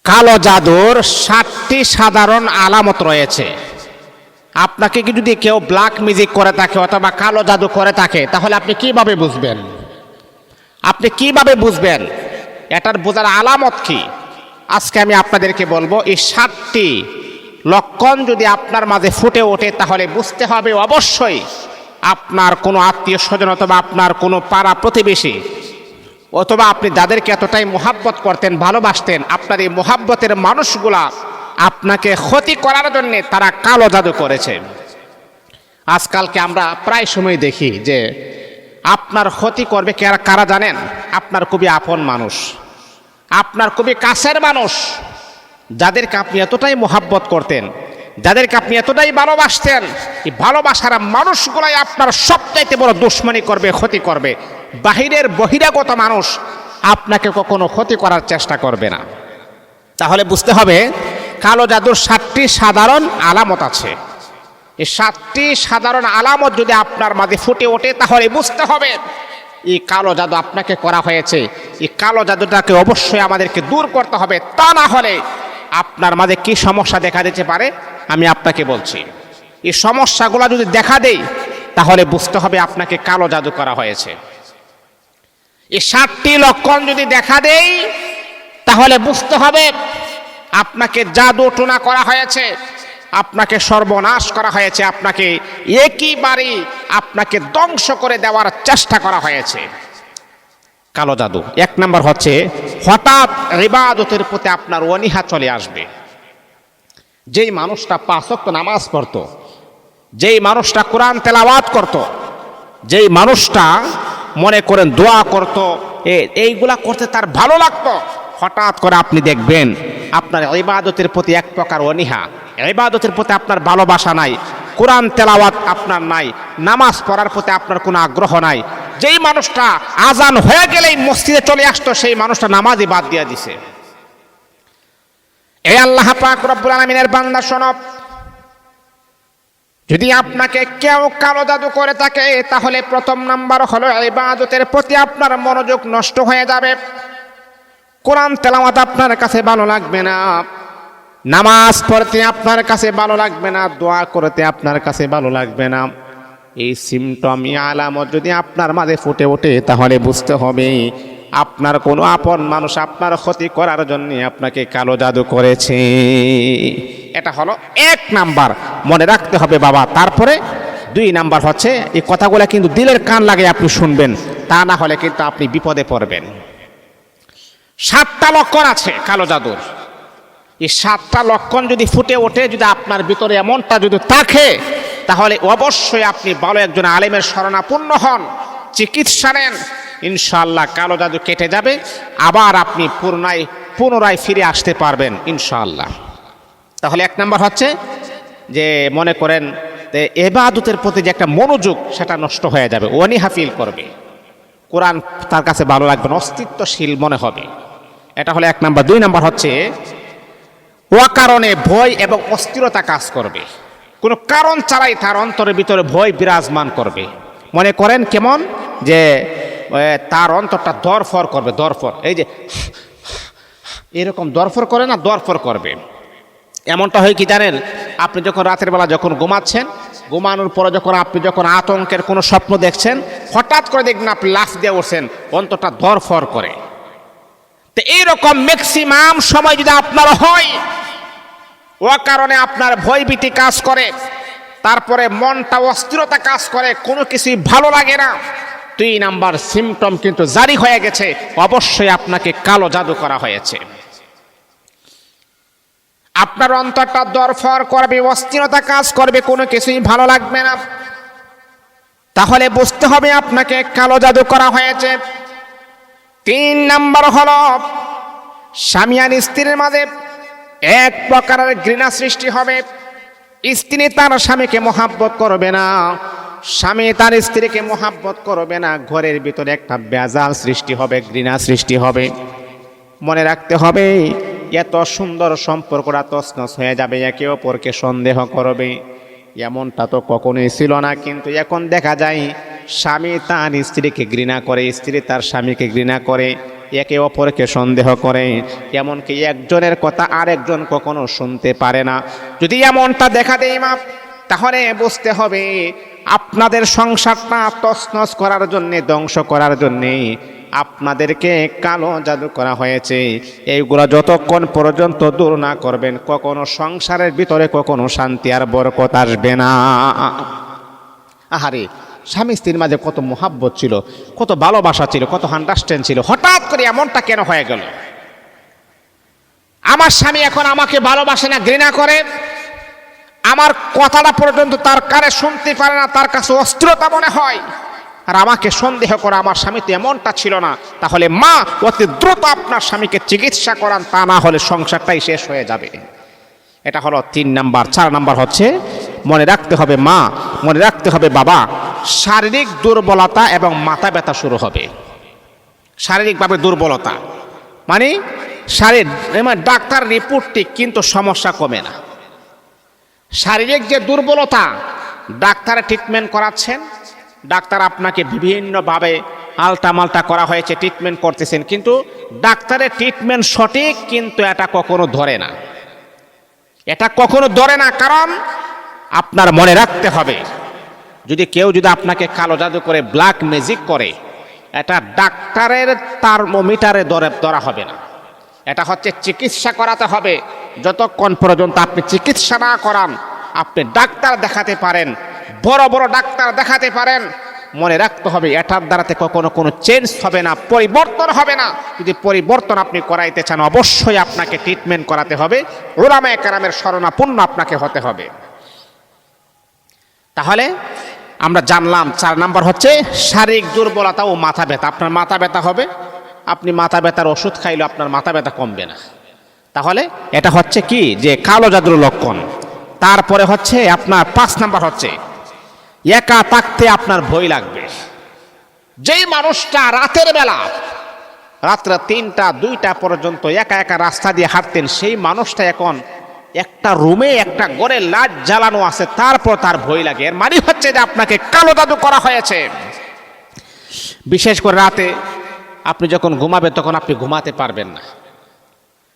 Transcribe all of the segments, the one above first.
কালো জাদুর 7টি সাধারণ আলামত রয়েছে। আপনাকে কি যদি কেউ ব্ল্যাক ম্যাজিক করে থাকে অথবা কালো জাদু করে থাকে, তাহলে আপনি কিভাবে বুঝবেন? আপনি কিভাবে বুঝবেন এটার বোঝার আলামত কি? আজকে আমি আপনাদেরকে বলবো, এই 7টি লক্ষণ যদি আপনার মাঝে ফুটে ওঠে তাহলে বুঝতে হবে অবশ্যই আপনার কোনো আত্মীয় স্বজন অথবা আপনার কোনো পাড়া প্রতিবেশী অথবা আপনি যাদেরকে এতটাই মোহাব্বত করতেন, ভালোবাসতেন, আপনার এই মোহাব্বতের মানুষগুলা আপনাকে ক্ষতি করার জন্য তারা কালো জাদু করেছে। আজকালকে আমরা প্রায় সময় দেখি যে আপনার ক্ষতি করবে কারা জানেন? আপনার খুবই আপন মানুষ, আপনার খুবই কাছের মানুষ, যাদেরকে আপনি এতটাই মোহাব্বত করতেন, যাদেরকে আপনি এতটাই ভালোবাসতেন। এই ভালোবাসার মানুষগুলাই আপনার সবচাইতে বড় দুশ্মনী করবে, ক্ষতি করবে। বাহিরের বহিরাগত মানুষ আপনাকে কখনো ক্ষতি করার চেষ্টা করবে না। তাহলে বুঝতে হবে কালো জাদুর 7টি সাধারণ আলামত আছে। এই 7টি সাধারণ আলামত যদি আপনার মাঝে ফুটে ওঠে তাহলে বুঝতে হবে এই কালো জাদু আপনাকে করা হয়েছে। এই কালো জাদুটাকে অবশ্যই আমাদেরকে দূর করতে হবে, তা না হলে আপনার মাঝে কি সমস্যা দেখা দিতে পারে আমি আপনাকে বলছি। এই সমস্যাগুলো যদি দেখা দেয় তাহলে বুঝতে হবে আপনাকে কালো জাদু করা হয়েছে। এই 7টি লক্ষণ যদি দেখা দেয় তাহলে বুঝতে হবে আপনাকে জাদু টোনা করা হয়েছে, আপনাকে সর্বনাশ করা হয়েছে, আপনাকে একইবারে আপনাকে ধ্বংস করে দেওয়ার চেষ্টা করা হয়েছে। কালো জাদু 1 নম্বর হচ্ছে হঠাৎ ইবাদতের প্রতি আপনার অনীহা চলে আসবে। যেই মানুষটা 5 ওয়াক্ত নামাজ পড়তো, যেই মানুষটা কোরআন তেলাওয়াত করত, যেই মানুষটা মনে করেন দোয়া করত, এইগুলা করতে তার ভালো লাগতো, হঠাৎ করে আপনি দেখবেন আপনার ইবাদতের প্রতি এক প্রকার অনীহা, ইবাদতের প্রতি আপনার ভালোবাসা নাই, কোরআন তেলাওয়াত আপনার নাই, নামাজ পড়ার প্রতি আপনার কোনো আগ্রহ নাই। যেই মানুষটা আজান হয়ে গেলেই মসজিদে চলে আসতো, সেই মানুষটা নামাজই বাদ দিয়ে দিছে। এই আল্লাহ পাক রব্বুল আলামিনের বান্দা শোনো, যদি আপনাকে কেউ কালো জাদু করে থাকে তাহলে 1 নাম্বার হলো ইবাদতের প্রতি আপনার মনোযোগ নষ্ট হয়ে যাবে। কোরআন তেলাওয়াত আপনার কাছে ভালো লাগবে না, নামাজ পড়তে আপনার কাছে ভালো লাগবে না, দোয়া করতে আপনার কাছে ভালো লাগবে না। এই সিমটম, আলামত যদি আপনার মাঝে ফুটে ওঠে তাহলে বুঝতে হবে আপনার কোনো আপন মানুষ আপনার ক্ষতি করার জন্য আপনাকে কালো জাদু করেছে। এটা হলো 1 নাম্বার, মনে রাখতে হবে বাবা। তারপরে 2 নাম্বার হচ্ছে এই কথাগুলো কিন্তু দিলের কান লাগিয়ে আপনি শুনবেন, তা না হলে কিন্তু আপনি বিপদে পড়বেন। 7টা লক্ষণ আছে কালো জাদুর। এই 7টা লক্ষণ যদি ফুটে ওঠে, যদি আপনার ভিতরে এমনটা যদি থাকে তাহলে অবশ্যই আপনি ভালো একজন আলেমের শরণাপন্ন হন, চিকিৎসা নেন, ইনশাআল্লাহ কালো জাদু কেটে যাবে, আবার আপনি পুনরায় ফিরে আসতে পারবেন ইনশাআল্লাহ। তাহলে 1 নাম্বার হচ্ছে যে মনে করেন ইবাদতের প্রতি যে একটা মনোযোগ সেটা নষ্ট হয়ে যাবে, অনীহা ফিল করবে, কোরআন তার কাছে ভালো লাগবে না, অস্তিত্বশীল মনে হবে। এটা হলো 1 নাম্বার। 2 নাম্বার হচ্ছে অকারণে ভয় এবং অস্থিরতা কাজ করবে। কোনো কারণ ছাড়াই তার অন্তরের ভিতরে ভয় বিরাজমান করবে। মনে করেন কেমন যে তার অন্তরটা দরফর করবে, দরফর, এই যে এরকম দরফর করে না, দরফর করবে। এমনটা হয় কি জানেন? আপনি যখন রাতের বেলা যখন ঘুমাচ্ছেন, ঘুমানোর পরে যখন আতঙ্কের কোনো স্বপ্ন দেখছেন, হঠাৎ করে দেখবেন আপনি লাফ দিয়ে উঠছেন, অন্তরটা দরফর করে। তো এইরকম ম্যাক্সিমাম সময় যদি আপনার হয়, ও কারণে আপনার ভয়ভীতি কাজ করে, তারপরে মনটা অস্থিরতা কাজ করে, কোনো কিছুই ভালো লাগে না, 2 নাম্বার সিমটম কিন্তু জারি হয়ে গেছে, অবশ্যই আপনাকে কালো জাদু করা হয়েছে। আপনার অন্তরটা দরফর করবে, অস্থিরতা কাজ করবে, কোনো কিছুই ভালো লাগবে না, তাহলে বুঝতে হবে আপনাকে কালো জাদু করা হয়েছে। 3 নাম্বার হলো স্বামী আর স্ত্রীর মাঝে এক প্রকারের ঘৃণা সৃষ্টি হবে। স্ত্রী তার স্বামীকে মোহাব্বত করবে না, স্বামী তার স্ত্রীকে মোহাব্বত করবে না, ঘরের ভিতরে একটা বেজাল সৃষ্টি হবে, ঘৃণা সৃষ্টি হবে। মনে রাখতে হবে এত সুন্দর সম্পর্কটা তছনছ হয়ে যাবে, একে অপরকে সন্দেহ করবে। এমনটা তো কখনোই ছিল না, কিন্তু এখন দেখা যায় স্বামী তার স্ত্রীকে ঘৃণা করে, স্ত্রী তার স্বামীকে ঘৃণা করে, একে অপরকে সন্দেহ করে, এমনকি একজনের কথা আরেকজন কখনো শুনতে পারে না। যদি এমনটা দেখা দেয় মা, তাহলে বুঝতে হবে আপনাদের সংসারটা তছনছ করার জন্যে, ধ্বংস করার জন্যে আপনাদেরকে কালো জাদু করা হয়েছে। এইগুলো যতক্ষণ পর্যন্ত দূর না করবেন, কখনো সংসারের ভিতরে কখনো শান্তি আর বরকত আসবে না। আহারে, স্বামী স্ত্রীর মাঝে কত মোহাব্বত ছিল, কত ভালোবাসা ছিল, কত আন্ডারস্ট্যান্ড ছিল, হঠাৎ করে এমনটা কেন হয়ে গেল? আমার স্বামী এখন আমাকে ভালোবাসে না, ঘৃণা করে, আমার কথাটা পর্যন্ত তার কানে শুনতে পারে না, তার কাছে অস্থিরতা মনে হয়, আর আমাকে সন্দেহ করে আমার স্বামী তো এমনটা ছিল না। তাহলে মা, অতি দ্রুত আপনার স্বামীকে চিকিৎসা করান, তা না হলে সংসারটাই শেষ হয়ে যাবে। এটা হলো 3 নাম্বার। 4 নাম্বার হচ্ছে, মনে রাখতে হবে মা, মনে রাখতে হবে বাবা, শারীরিক দুর্বলতা এবং মাথা ব্যথা শুরু হবে। শারীরিকভাবে দুর্বলতা মানে ডাক্তার রিপোর্টটি কিন্তু সমস্যা কমে না। শারীরিক যে দুর্বলতা, ডাক্তার ট্রিটমেন্ট করাচ্ছেন, ডাক্তার আপনাকে বিভিন্নভাবে আলটামালটা করা হয়েছে, ট্রিটমেন্ট করতেছেন, কিন্তু ডাক্তারের ট্রিটমেন্ট সঠিক, কিন্তু এটা কখনো ধরে না, এটা কখনো ধরে না। কারণ আপনার মনে রাখতে হবে, যদি কেউ যদি আপনাকে কালো জাদু করে, ব্ল্যাক ম্যাজিক করে, এটা ডাক্তারের থার্মোমিটারে ধরা হবে না, এটা হচ্ছে চিকিৎসা করাতে হবে। যতক্ষণ পর্যন্ত আপনি চিকিৎসা না করান, আপনি ডাক্তার দেখাতে পারেন, বড় বড় ডাক্তার দেখাতে পারেন, মনে রাখতে হবে এটার দ্বারাতে কখনো কোনো চেঞ্জ হবে না, পরিবর্তন হবে না। যদি পরিবর্তন আপনি করাইতে চান, অবশ্যই আপনাকে ট্রিটমেন্ট করাতে হবে, উলামায়ে কেরামের শরণাপন্ন আপনাকে হতে হবে। তাহলে আমরা জানলাম 4 নাম্বার হচ্ছে শারীরিক দুর্বলতা ও মাথা ব্যথা। আপনার মাথা ব্যথা হবে, আপনি মাথা ব্যথার ওষুধ খাইলে আপনার মাথা ব্যথা কমবে না। তাহলে এটা হচ্ছে কি, যে কালো জাদুর লক্ষণ। তারপরে হচ্ছে আপনার 5 নাম্বার হচ্ছে, একা থাকতে আপনার ভয় লাগবে। যেই মানুষটা রাতের বেলা, রাত্রে 3টা 2টা পর্যন্ত একা একা রাস্তা দিয়ে হাঁটতেন, সেই মানুষটা এখন একটা রুমে, একটা ঘরে লাইট জ্বালানো আছে, তারপর তার ভয় লাগে। এর মানে হচ্ছে যে আপনাকে কালো জাদু করা হয়েছে। বিশেষ করে রাতে আপনি যখন ঘুমাবেন, তখন আপনি ঘুমাতে পারবেন না।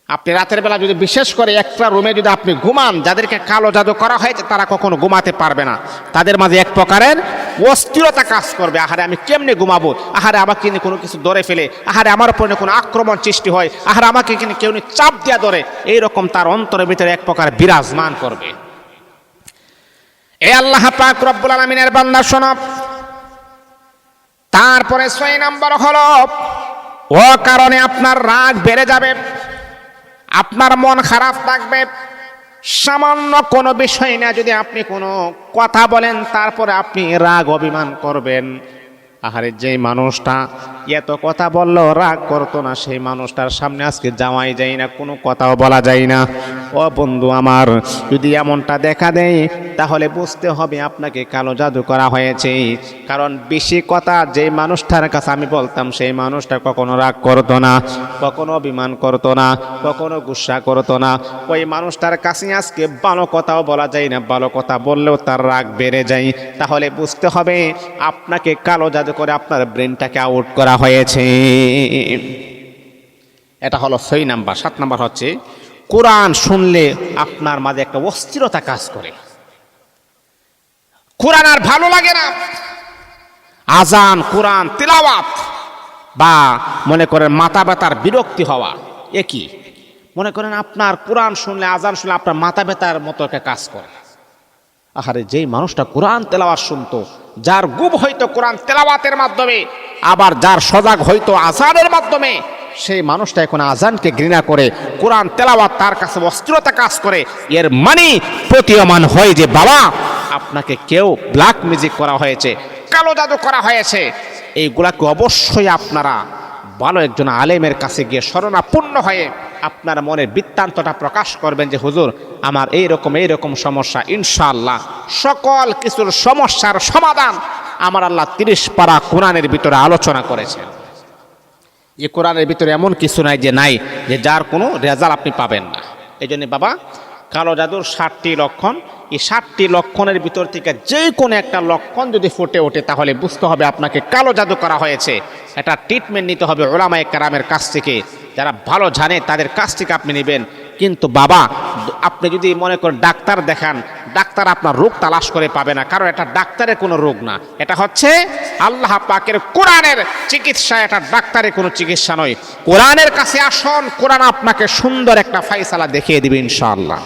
আপনি রাতের বেলা যদি বিশেষ করে একটা রুমে যদি আপনি ঘুমান, যাদেরকে কালো জাদু করা হয়েছে তারা কখনো ঘুমাতে পারবে না। তাদের মাঝে এক প্রকারের অস্থিরতা কাজ করবে। আহারে, আমি কেমনে ঘুমাবো? আহারে, আমাকে কিনে কোনো কিছু ধরে ফেলে, আহারে আমার উপরে কোনো আক্রমণ সৃষ্টি হয়, আহারে আমাকে কিনে কেউ চাপ দিয়া ধরে, এইরকম তার অন্তরের ভিতরে এক প্রকার বিরাজমান করবে। এ আল্লাহ পাক রব্বুল আলামিনের বান্দা শোনো। তারপরে 6 নাম্বার হলো, ও কারণে আপনার রাগ বেড়ে যাবে, আপনার মন খারাপ থাকবে। সামান্য কোনো বিষয় না, যদি আপনি কোনো কথা বলেন, তারপরে আপনি রাগ অভিমান করবেন। আহারে, যেই মানুষটা এত কথা বললেও রাগ করতো না, সেই মানুষটার সামনে আজকে যাওয়াই যায় না, কোনো কথাও বলা যায় না। ও বন্ধু আমার, যদি এমনটা দেখা দেয়, তাহলে বুঝতে হবে আপনাকে কালো জাদু করা হয়েছে। কারণ বেশি কথা যেই মানুষটার কাছে আমি বলতাম, সেই মানুষটা কখনো রাগ করতো না, কখনো অভিমান করতো না, কখনো গুসা করতো না। ওই মানুষটার কাছে আজকে ভালো কথাও বলা যায় না, ভালো কথা বললেও তার রাগ বেড়ে যায়। তাহলে বুঝতে হবে আপনাকে কালো জাদু করে আপনার ব্রেনটাকে আউট করা হয়েছে। এটা হলো 6 নাম্বার। 7 নাম্বার হচ্ছে, কোরআন শুনলে আপনার মাঝে একটা অস্থিরতা কাজ করে, কোরআন আর ভালো লাগে না। আজান, কোরআন তিলাওয়াত, বা মনে করেন মাথা ব্যথার বিরক্তি হওয়া, একই। মনে করেন আপনার কোরআন শুনলে, আজান শুনলে আপনার মাথা ব্যথার মতো একটা কাজ করে। আহারে, যেই মানুষটা কোরআন তেলাওয়াত শুনতো, যার গুম হইতো কোরআন তেলাওয়াতের মাধ্যমে, আবার যার সজাগ হইতো আজানের মাধ্যমে, সেই মানুষটা এখন আজানকে ঘৃণা করে, কোরআন তেলাওয়াত তার কাছে অস্থিরতা কাজ করে। এর মানে প্রতীয়মান হয় যে বাবা, আপনাকে কেউ ব্ল্যাক ম্যাজিক করা হয়েছে, কালো জাদু করা হয়েছে। এইগুলাকে অবশ্যই আপনারা ভালো একজন আলেমের কাছে গিয়ে শরণাপন্ন হয়ে আপনার মনের বৃত্তান্তটা প্রকাশ করবেন যে হুজুর, আমার এইরকম সমস্যা, ইনশাআল্লাহ সকল কিছুর সমস্যার সমাধান আমার আল্লাহ 30 পারা কোরআনের ভিতরে আলোচনা করেছেন। এই কোরআনের ভিতরে এমন কিছু নাই যে যার কোনো রেজাল্ট আপনি পাবেন না। এই জন্য বাবা, কালো জাদুর 7টি লক্ষণ, এই 7টি লক্ষণের ভিতর থেকে যে কোনো একটা লক্ষণ যদি ফুটে ওঠে তাহলে বুঝতে হবে আপনাকে কালো জাদু করা হয়েছে। এটা ট্রিটমেন্ট নিতে হবে উলামায়ে কেরামের কাছ থেকে, যারা ভালো জানে তাদের কাছ থেকে আপনি নেবেন। কিন্তু বাবা, আপনি যদি মনে করেন ডাক্তার দেখান, ডাক্তার আপনার রোগ তালাশ করে পাবে না, কারণ এটা ডাক্তারের কোনো রোগ না, এটা হচ্ছে আল্লাহ পাকের কোরআনের চিকিৎসা, এটা ডাক্তারের কোনো চিকিৎসা নয়। কোরআনের কাছে আসুন, কোরআন আপনাকে সুন্দর একটা ফায়সালা দেখিয়ে দিবে ইনশাআল্লাহ।